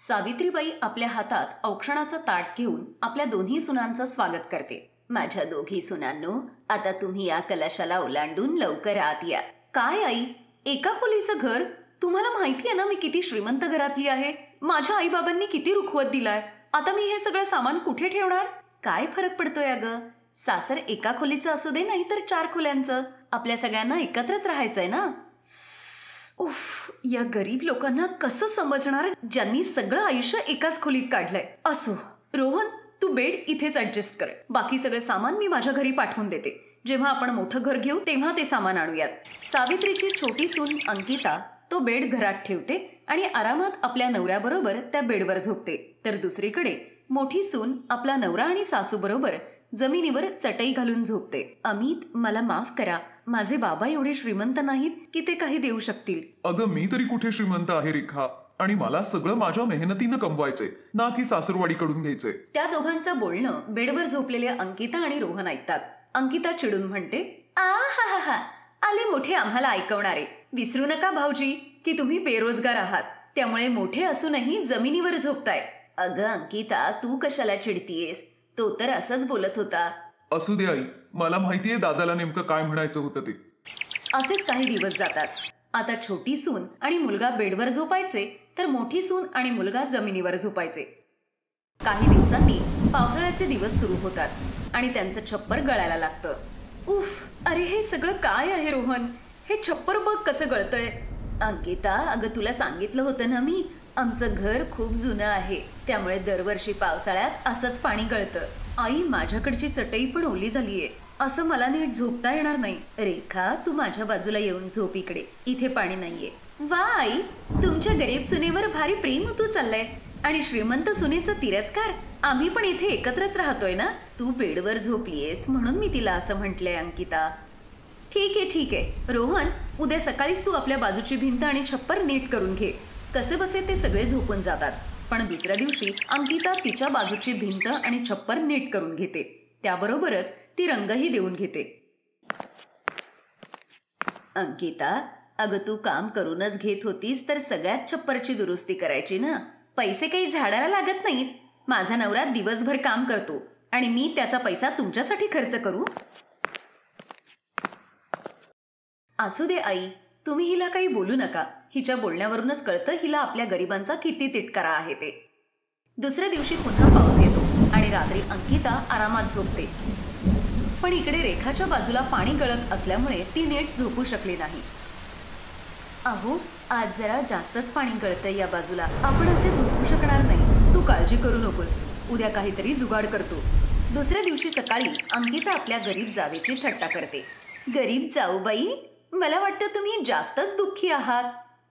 सावित्रीबाई आपल्या हातात औक्षणाचं ताट घेऊन आपल्या दोन्ही सुनांचं स्वागत करते. माझ्या दोघी सुनांनो, आता तुम्ही या कलशाला ओलांडून लवकर आत या. काय आई, एका खोलीचं घर? तुम्हाला माहिती आहे ना मी किती श्रीमंत घरातली आहे. माझ्या आई बाबांनी किती रुखवत दिलाय. आता मी हे सगळं सामान कुठे ठेवणार? काय फरक पडतोय अगं? सासर एका खोलीचं असू दे नाही तर 4 खोल्यांचं, आपल्या सगळ्यांना एकत्रच राहायचंय ना. उफ, या गरीब लोकांना कसं समजणार ज्यांनी सगळं आयुष्य एकाच खोलीत काढलंय. असो रोहन, तू बेड इथेच ऍडजस्ट कर. बाकी सगळे सामान मी माझ्या घरी पाठवून देते. जेव्हा आपण मोठं घर घेऊ तेव्हा ते सामान आणूयात. सावित्रीची छोटी सून अंकिता तो बेड घरात ठेवते आणि आरामात आपल्या नवऱ्याबरोबर त्या बेडवर झोपते. तर दुसरीकडे मोठी सून आपला नवरा आणि सासू बरोबर जमिनीवर चटई घालून झोपते. अमित, मला माफ करा, माझे बाबा एवढे श्रीमंत नाहीत की ते काही देऊ शकतील. अगं मी तरी कुठे श्रीमंत आहे रेखा, आणि मला सगळं माझ्या मेहनतीनं कमवायचंय ना की सासूरवाडीकडून घ्यायचंय. त्या दोघांचं बोलणं बेडवर झोपलेल्या अंकिता आणि रोहन ऐकतात. अंकिता चिडून म्हणते, आ हा हा हा, आले मोठे आम्हाला ऐकवणारे. विसरू नका भाऊजी की तुम्ही बेरोजगार आहात, त्यामुळे मोठे असूनही जमिनीवर झोपताय. अगं अंकिता, तू कशाला चिडतीयेस? तो तर असंच बोलत होता. असू दे आई, मला माहितीये दादाला नेमकं काय म्हणायचं होतं ते. असेच काही दिवस जातात. आता छोटी सून आणि मुलगा बेडवर झोपायचे तर मोठी सून आणि मुलगा जमिनीवर झोपायचे. काही दिवसांनी पावसाळ्याचे दिवस सुरू होतात आणि त्यांचं छप्पर गळायला लागतं. उफ, अरे हे सगळं काय आहे रोहन? हे छप्पर बघ कसं गळतंय. अंकिता, अगं तुला सांगितलं होतं ना मी, आमचं घर खूप जुनं आहे, त्यामुळे दरवर्षी पावसाळ्यात असंच पाणी गळतं. आई, माझ्याकडची चटई पण ओली झालीये, असं मला नीट झोपता येणार नाही. रेखा, तू माझ्या बाजूला येऊन झोप इकडे, इथे पाणी नाहीये. वा आई, तुमच्या गरीब सुनेवर भारी प्रेम तू चाललंय आणि श्रीमंत सुनेचा तिरस्कार. आम्ही पण इथे एकत्रच राहतोय ना. तू बेडवर झोपलीयस म्हणून मी तिला असं म्हटलंय अंकिता. ठीक आहे रोहन, उद्या सकाळीच तू आपल्या बाजूची भिंत आणि छप्पर नीट करून घे. कसे बसे ते सगळे झोपून जातात, पण दुसऱ्या दिवशी अंकिता तिच्या बाजूची भिंत आणि छप्पर नीट करून घेते. त्याबरोबरच ती रंगही देऊन घेते. अंकिता, अगं तू काम करूनच घेत होतीस तर सगळ्यात छप्परची दुरुस्ती करायची ना. पैसे काही झाडाला लागत नाहीत. माझा नवरा दिवसभर काम करतो आणि मी त्याचा पैसा तुमच्यासाठी खर्च करू? असू दे आई, तुम्ही हिला काही बोलू नका. हिच्या बोलण्यावरूनच कळतं हिला आपल्या गरिबांचा किती तिटकारा आहे ते. दुसऱ्या दिवशी पुन्हा पाऊस येतो आणि रात्री अंकिता आरामात झोपते. पण इकडे रेखाच्या बाजूला पाणी गळत असल्यामुळे ती नीट झोपू शकली नाही. अहो, आज जरा जास्तच पाणी गळतंय या बाजूला, आपण असे झोपू शकणार नाही. तू काळजी करू नकोस, उद्या काहीतरी जुगाड करतो. दुसऱ्या दिवशी सकाळी अंकिता आपल्या गरीब जावेची थट्टा करते. गरीब जाऊबाई, मला वाटतं तुम्ही जास्तच दुःखी आहात.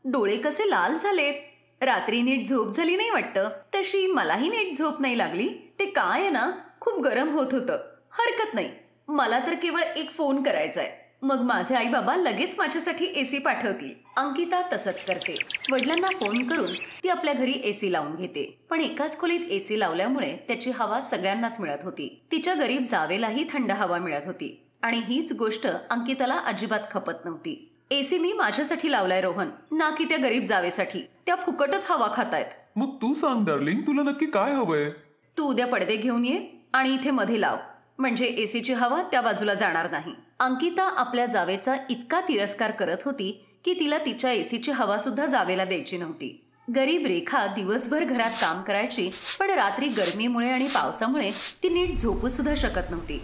डोळे कसे लाल झालेत. रात्री नीट झोप झाली नाही वाटतं. तशी मलाही नीट झोप नाही लागली. ते काय आहे ना, खूप गरम होत होतं. हरकत नाही, मला तर केवळ एक फोन करायचाय, मग माझे आई बाबा लगेच माझ्यासाठी एसी पाठवतील. अंकिता तसंच करते. वडिलांना फोन करून ती आपल्या घरी एसी लावून घेते. पण एकाच खोलीत एसी लावल्यामुळे त्याची हवा सगळ्यांनाच मिळत होती. तिच्या गरीब जावेलाही थंड हवा मिळत होती आणि हीच गोष्ट अंकिताला अजिबात खपत नव्हती. एसी मी माझ्यासाठी लावलाय रोहन, ना की त्या गरीब जावेसाठी. त्या फुकटच हवा खातायत. मग तू सांग डार्लिंग, तुला नक्की काय हवंय? तू उद्या पडदे घेऊन ये आणि इथे मध्ये लाव, म्हणजे एसीची हवा त्या बाजूला जाणार नाही. अंकिता आपल्या जावेचा इतका तिरस्कार करत होती की तिला तिच्या एसीची हवा सुद्धा जावेला द्यायची नव्हती. गरीब रेखा दिवसभर घरात काम करायची, पण रात्री गरमीमुळे आणि पावसामुळे ती नीट झोपू सुद्धा शकत नव्हती.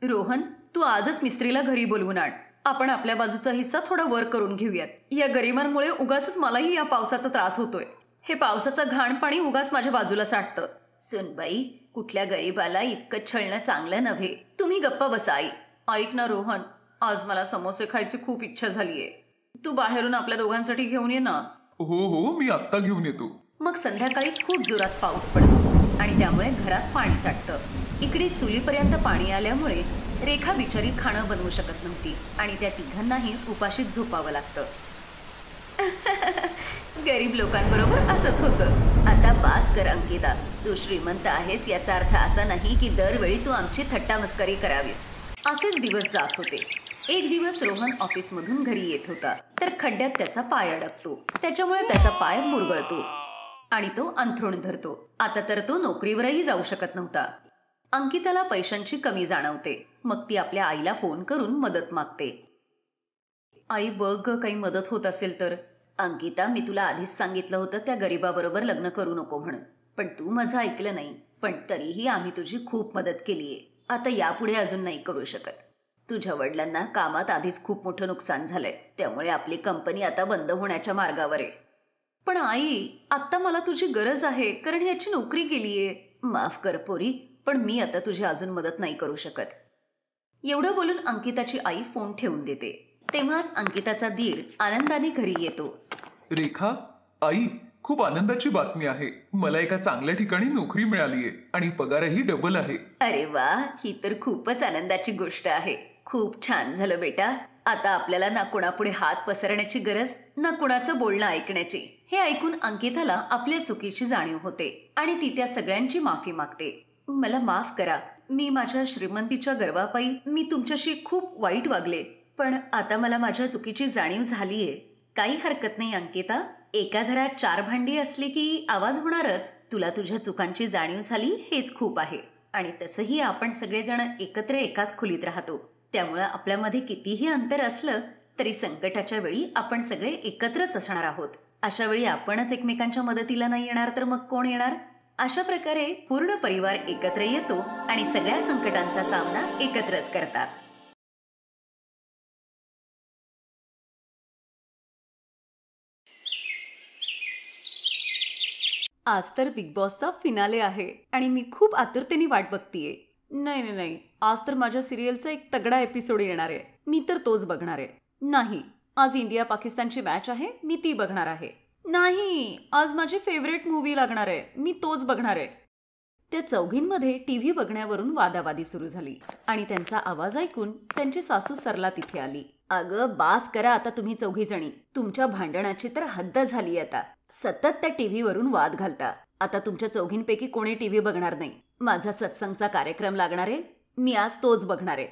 रोहन, तू आजच मिस्त्रीला घरी बोलवून आण. आपण आपल्या बाजूचा हिस्सा थोडा वर करून घेऊयात. या गरिबांमुळे उगाच मलाही या पावसाचा त्रास होतोय. हे पावसाचं घाण पाणी उगाच माझ्या बाजूला साठतं. सुनबाई, कुठल्या गरीबाला इतकं छळणं चांगलं नव्हे. तुम्ही गप्पा बसा आई. ऐक ना रोहन, आज मला समोसे खायची खूप इच्छा झालीये. तू बाहेरून आपल्या दोघांसाठी घेऊन ये ना. हो, मी आत्ता घेऊन येतो. मग संध्याकाळी खूप जोरात पाऊस पडतो आणि त्यामुळे घरात पाणी साठतं. इकडे चुलीपर्यंत पाणी आल्यामुळे रेखा बिचारी खाणं बनवू शकत नव्हती आणि त्या तिघांनाही उपाशीच झोपावं लागतं. गरीब लोकांबरोबर असंच होतं. आता पास कर अंकिता, तू श्रीमंत आहेस याचा अर्थ असा नाही की दरवेळी तू आमची थट्टा मस्करी करावीस. असेच दिवस जात होते. एक दिवस रोहन ऑफिसमधून घरी येत होता तर खड्ड्यात त्याचा पाय अडकतो. त्याच्यामुळे त्याचा पाय मुरगळतो आणि तो अंथरूण धरतो. आता तर तो नोकरीवरही जाऊ शकत नव्हता. अंकिताला पैशांची कमी जाणवते. मग ती आपल्या आईला फोन करून मदत मागते. आई बघ, काही मदत होत असेल तर. अंकिता, मी तुला आधीच सांगितलं होतं त्या गरीबाबरोबर लग्न करू नको म्हणून, पण तू माझं ऐकलं नाही. पण तरीही आम्ही तुझी खूप मदत केलीये. आता यापुढे अजून नाही करू शकत. तुझ्या वडिलांना कामात आधीच खूप मोठं नुकसान झालंय, त्यामुळे आपली कंपनी आता बंद होण्याच्या मार्गावर आहे. पण आई, आत्ता मला तुझी गरज आहे, कारण याची नोकरी गेलीये. माफ कर पोरी, पण मी आता तुझी अजून मदत नाही करू शकत. एवढं बोलून अंकिताची आई फोन ठेवून देते. तेव्हाच अंकिताचा धीर आनंदाने घरी येतो. रेखा, आई, खूप आनंदाची बातमी आहे. मला एका चांगल्या ठिकाणी नोकरी मिळालीये आणि पगारही डबल आहे. अरे वा, ही तर खूपच आनंदाची गोष्ट आहे. खूप छान झालं बेटा. आता आपल्याला ना कुणापुढे हात पसरण्याची गरज, ना कुणाचं बोलणं ऐकण्याची. हे ऐकून अंकिताला आपल्या चुकीची जाणीव होते आणि ती त्या सगळ्यांची माफी मागते. मला माफ करा. मी माझ्या श्रीमंतीच्या गर्वापायी मी तुमच्याशी खूप वाईट वागले, पण आता मला माझ्या चुकीची जाणीव झालीये. काही हरकत नाही अंकिता. एका घरात 4 भांडी असली की आवाज होणारच. तुला तुझ्या चुकांची जाणीव झाली हेच खूप आहे. आणि तसंही आपण सगळेजण एकत्र एकाच खोलीत राहतो, त्यामुळे आपल्यामध्ये कितीही अंतर असलं तरी संकटाच्या वेळी आपण सगळे एकत्रच असणार आहोत. अशा वेळी आपणच एकमेकांच्या मदतीला नाही येणार तर मग कोण येणार? अशा प्रकारे पूर्ण परिवार एकत्र येतो आणि सगळ्या संकटांचा सामना एकत्रच करतात. आज तर बिग बॉसचा फिनाले आहे आणि मी खूप आतुरतेने वाट बघतीये. नाही, आज तर माझ्या सिरियलचा एक तगडा एपिसोड येणार आहे. मी तर तोच बघणार आहे. नाही, आज इंडिया पाकिस्तानची मॅच आहे, मी ती बघणार आहे. नाही, आज माझी फेवरेट मूवी लागणार आहे, मी तोच बघणार आहे. त्या चौघींमध्ये टीव्ही बघण्यावरून वादावादी सुरू झाली आणि त्यांचा आवाज ऐकून त्यांची सासू सरला तिथे आली. अगं बास करा आता तुम्ही चौघी जणी. तुमच्या भांडणाची तर हद्द झाली आता. सतत त्या टीव्हीवरून वाद घालता. आता तुमच्या चौघींपैकी कोणी टीव्ही बघणार नाही. माझा सत्संगचा कार्यक्रम लागणार आहे, मी आज तोच बघणार आहे.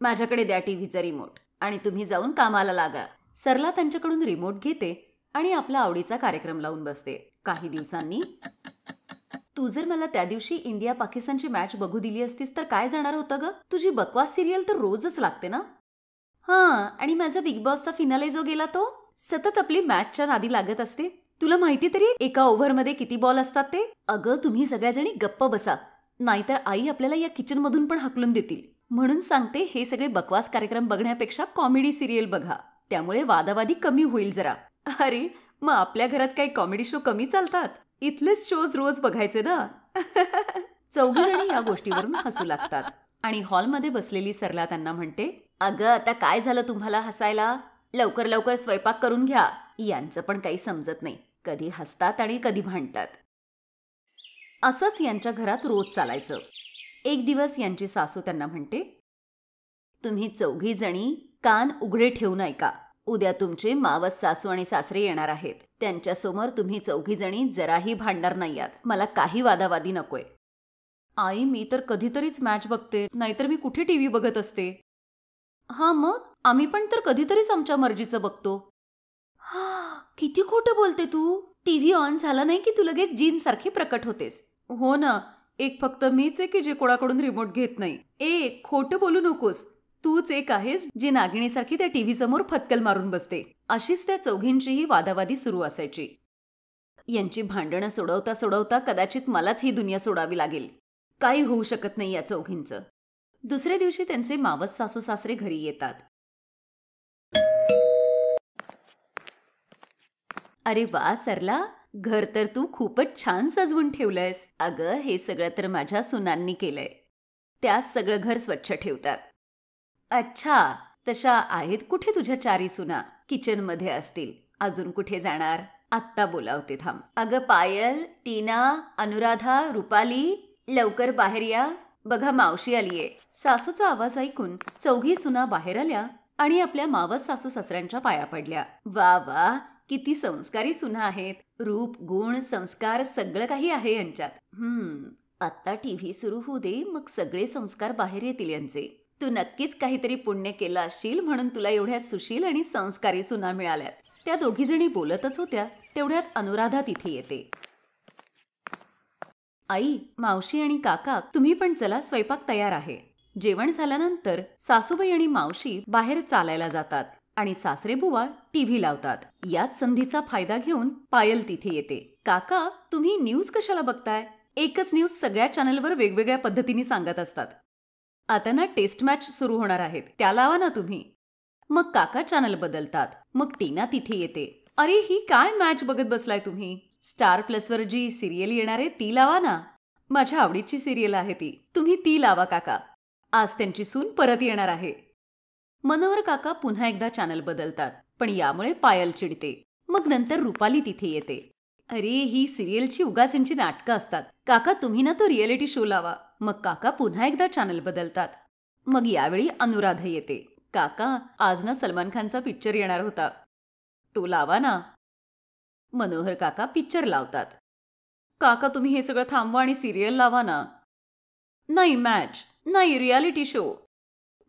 माझ्याकडे द्या टीव्हीचा रिमोट आणि तुम्ही जाऊन कामाला लागा. सरला त्यांच्याकडून रिमोट घेते आणि आपला आवडीचा कार्यक्रम लावून बसते. काही दिवसांनी, तू जर मला त्या दिवशी इंडिया पाकिस्तानची मॅच बघू दिली असतीस तर काय जाणार होतं ग? तुझी बकवास सिरियल तर रोजच लागते ना. हां, आणि माझा बिग बॉसचा फिनाले जो गेला तो सतत आपली मॅचच्या नादी लागत असते. तुला माहिती तरी एका ओव्हरमध्ये किती बॉल असतात ते? अगं तुम्ही सगळ्याजणी गप्प बसा, नाहीतर आई आपल्याला या किचनमधून पण हाकलून देतील. म्हणून सांगते, हे सगळे बकवास कार्यक्रम बघण्यापेक्षा कॉमेडी सिरियल बघा, त्यामुळे वादावादी कमी होईल जरा. अरे मग आपल्या घरात काही कॉमेडी शो कमी चालतात? इथलेच शोज रोज बघायचे ना. चौघीजणी या गोष्टीवरून हसू लागतात आणि हॉलमध्ये बसलेली सरला त्यांना म्हणते, अगं आता काय झालं तुम्हाला हसायला? लवकर लवकर स्वयंपाक करून घ्या. यांचं पण काही समजत नाही, कधी हसतात आणि कधी भांडतात. असंच यांच्या घरात रोज चालायचं. एक दिवस यांची सासू त्यांना म्हणते, तुम्ही चौघी जणी कान उघडे ठेवून ऐका. उद्या तुमचे मावस सासू आणि सासरे येणार आहेत. त्यांच्यासमोर तुम्ही चौघी जणी जराही भांडणार नाही आहात. मला काही वादावादी नकोय. आई, मी तर कधीतरीच मॅच बघते, नाहीतर मी कुठे टीव्ही बघत असते. हा मग आम्ही पण तर कधीतरीच आमच्या मर्जीचं बघतो. किती खोटं बोलते तू. टीव्ही ऑन झाला नाही की तू लगेच जीन सारखी प्रकट होतेस. हो ना, एक फक्त मीच आहे की जे कोणाकडून रिमोट घेत नाही. खोटं बोलू नकोस. तूच एक आहेस जी नागिणीसारखी त्या टीव्ही समोर फटकल मारून बसते. अशीच त्या चौघींचीही वादावादी सुरू असायची. यांची भांडणं सोडवता सोडवता कदाचित मलाच ही दुनिया सोडावी लागेल. काही होऊ शकत नाही या चौघींचं. दुसऱ्या दिवशी त्यांचे मावस सासू सासरे घरी येतात. अरे वा सरला, घर तर तू खूपच छान सजवून ठेवलंयस. अगं हे सगळं तर माझ्या सुनांनी केलंय. त्याच सगळं घर स्वच्छ ठेवतात. अच्छा, तशा आहेत कुठे तुझ्या 4 सुना? किचनमध्ये असतील. अजून कुठे जाणार? आत्ता बोलावते, थांब. अगं पायल, टीना, अनुराधा, रुपाली, लवकर बाहेर या. बघा मावशी आलीये. सासूचा आवाज ऐकून चौघी सुना बाहेर आल्या आणि आपल्या मावस सासू सासऱ्यांच्या पाया पडल्या. वा वा, किती संस्कारी सुना आहेत. रूप, गुण, संस्कार सगळं काही आहे यांच्यात. आत्ता टीव्ही सुरू होऊ दे, मग सगळे संस्कार बाहेर येतील यांचे. तू नक्कीच काहीतरी पुण्य केलं असशील म्हणून तुला एवढ्या सुशील आणि संस्कारी सुना मिळाल्यात. त्या दोघीजणी बोलतच होत्या तेवढ्यात अनुराधा तिथे येते. आई, मावशी आणि काका, तुम्ही पण चला, स्वयंपाक तयार आहे. जेवण झाल्यानंतर सासूबाई आणि मावशी बाहेर चालायला जातात आणि सासरे बुवा टीव्ही लावतात. याच संधीचा फायदा घेऊन पायल तिथे येते. काका, तुम्ही न्यूज कशाला बघताय? एकच न्यूज सगळ्या चॅनलवर वेगवेगळ्या पद्धतीने सांगत असतात. आता ना टेस्ट मॅच सुरू होणार आहेत, त्या लावा ना तुम्ही. मग काका चॅनल बदलतात. मग टीना तिथे येते. अरे, ही काय मॅच बघत बसलाय तुम्ही? स्टार प्लसवर जी सिरियल येणार आहे ती लावा ना. माझ्या आवडीची सिरियल आहे ती, तुम्ही ती लावा काका. आज त्यांची सून परत येणार आहे. मनोहर काका पुन्हा एकदा चॅनल बदलतात, पण यामुळे पायल चिडते. मग नंतर रुपाली तिथे येते. अरे, ही सिरियलची उगाच यांची नाटकं असतात. काका, तुम्ही ना तो रिअलिटी शो लावा. मग काका पुन्हा एकदा चॅनल बदलतात. मग यावेळी अनुराधा येते. काका, आज ना सलमान खानचा पिक्चर येणार होता, तो लावा ना. मनोहर काका पिक्चर लावतात. काका, तुम्ही हे सगळं थांबवा आणि सिरियल लावा ना. नाही मॅच, नाही रियालिटी शो,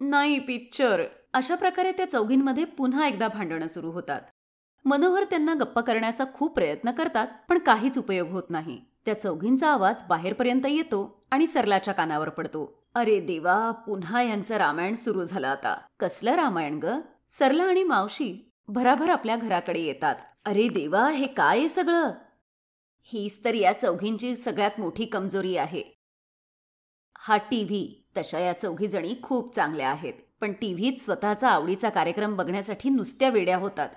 नाही पिक्चर. अशा प्रकारे त्या चौघींमध्ये पुन्हा एकदा भांडणं सुरू होतात. मनोहर त्यांना गप्पा करण्याचा खूप प्रयत्न करतात, पण काहीच उपयोग होत नाही. त्या चौघींचा आवाज बाहेरपर्यंत येतो आणि सरलाच्या कानावर पडतो. अरे देवा, पुन्हा यांचं रामायण सुरू झालं आता. कसलं रामायण ग? सरला आणि मावशी भराभर आपल्या घराकडे येतात. अरे देवा, हे काय आहे सगळं? हीच तर या चौघींची सगळ्यात मोठी कमजोरी आहे, हा टीव्ही. तशा या चौघी जणी खूप चांगल्या आहेत, पण टीव्हीत स्वतःचा आवडीचा कार्यक्रम बघण्यासाठी नुसत्या वेड्या होतात.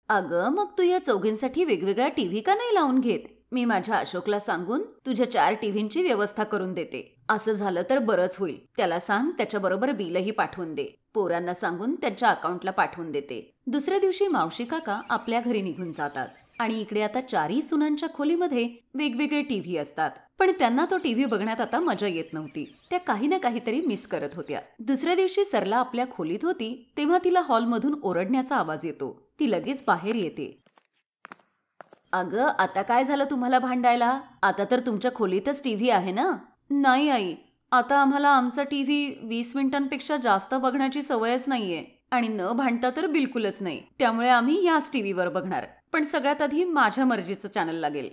अगं, मग तू या चौघींसाठी वेगवेगळ्या टीव्ही का नाही लावून घेत? मी माझ्या अशोकला सांगून तुझ्या 4 टीव्हींची व्यवस्था करून देते. असं झालं तर बरंच होईल. त्याला सांग त्याच्याबरोबर बिलही पाठवून दे. पोरांना सांगून त्यांच्या अकाउंटला पाठवून देते. दुसऱ्या दिवशी मावशी काका आपल्या घरी निघून जातात आणि इकडे आता 4ही सुनांच्या खोलीमध्ये वेगवेगळे टीव्ही असतात. पण त्यांना तो टीव्ही बघण्यात आता मजा येत नव्हती. त्या काही ना काहीतरी मिस करत होत्या. दुसऱ्या दिवशी सरला आपल्या खोलीत होती तेव्हा तिला हॉलमधून ओरडण्याचा आवाज येतो. ती लगेच बाहेर येते. अगं, आता काय झालं तुम्हाला भांडायला? आता तर तुमच्या खोलीतच टीव्ही आहे ना? नाही आई, आता आम्हाला आमचा टीव्ही 20 मिनिटांपेक्षा जास्त बघण्याची सवयच नाहीये आणि न भांडता तर बिलकुलच नाही. त्यामुळे आम्ही याच टीव्हीवर बघणार. पण सगळ्यात आधी माझ्या मर्जीचं चॅनल लागेल.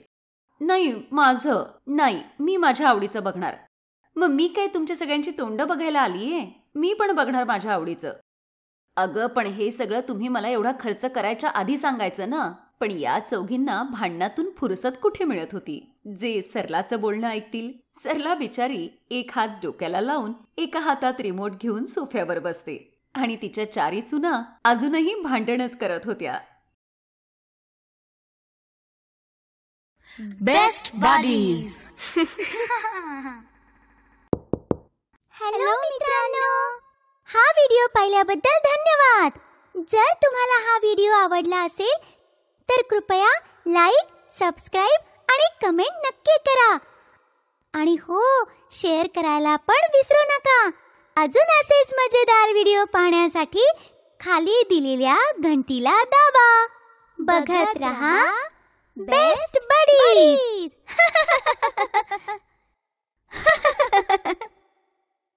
नाही, माझं नाही, मी माझ्या आवडीचं बघणार. मग मी काय तुमच्या सगळ्यांची तोंड बघायला आलीये? मी पण बघणार माझ्या आवडीचं. अगं, पण हे सगळं तुम्ही मला एवढा खर्च करायच्या आधी सांगायचं ना. पण या चौघींना भांडणातून फुरसत कुठे मिळत होती जे सरलाचं बोलणं ऐकतील? सरला बिचारी एक हात डोक्याला लावून एका हातात रिमोट घेऊन सोफ्यावर बसते आणि तिच्या 4ही सुना अजूनही भांडणच करत होत्या. Best buddies. हॅलो मित्रांनो, हा व्हिडिओ पाहिल्याबद्दल धन्यवाद. जर तुम्हाला हा व्हिडिओ आवडला असेल तर कृपया लाईक, सबस्क्राईब आणि कमेंट नक्की करा. आणि हो, शेअर करायला पण विसरू नका. अजून असेच मजेदार व्हिडिओ पाहण्यासाठी खाली दिलेल्या घंटीला दाबा. बघत रहा बेस्ट बडीज.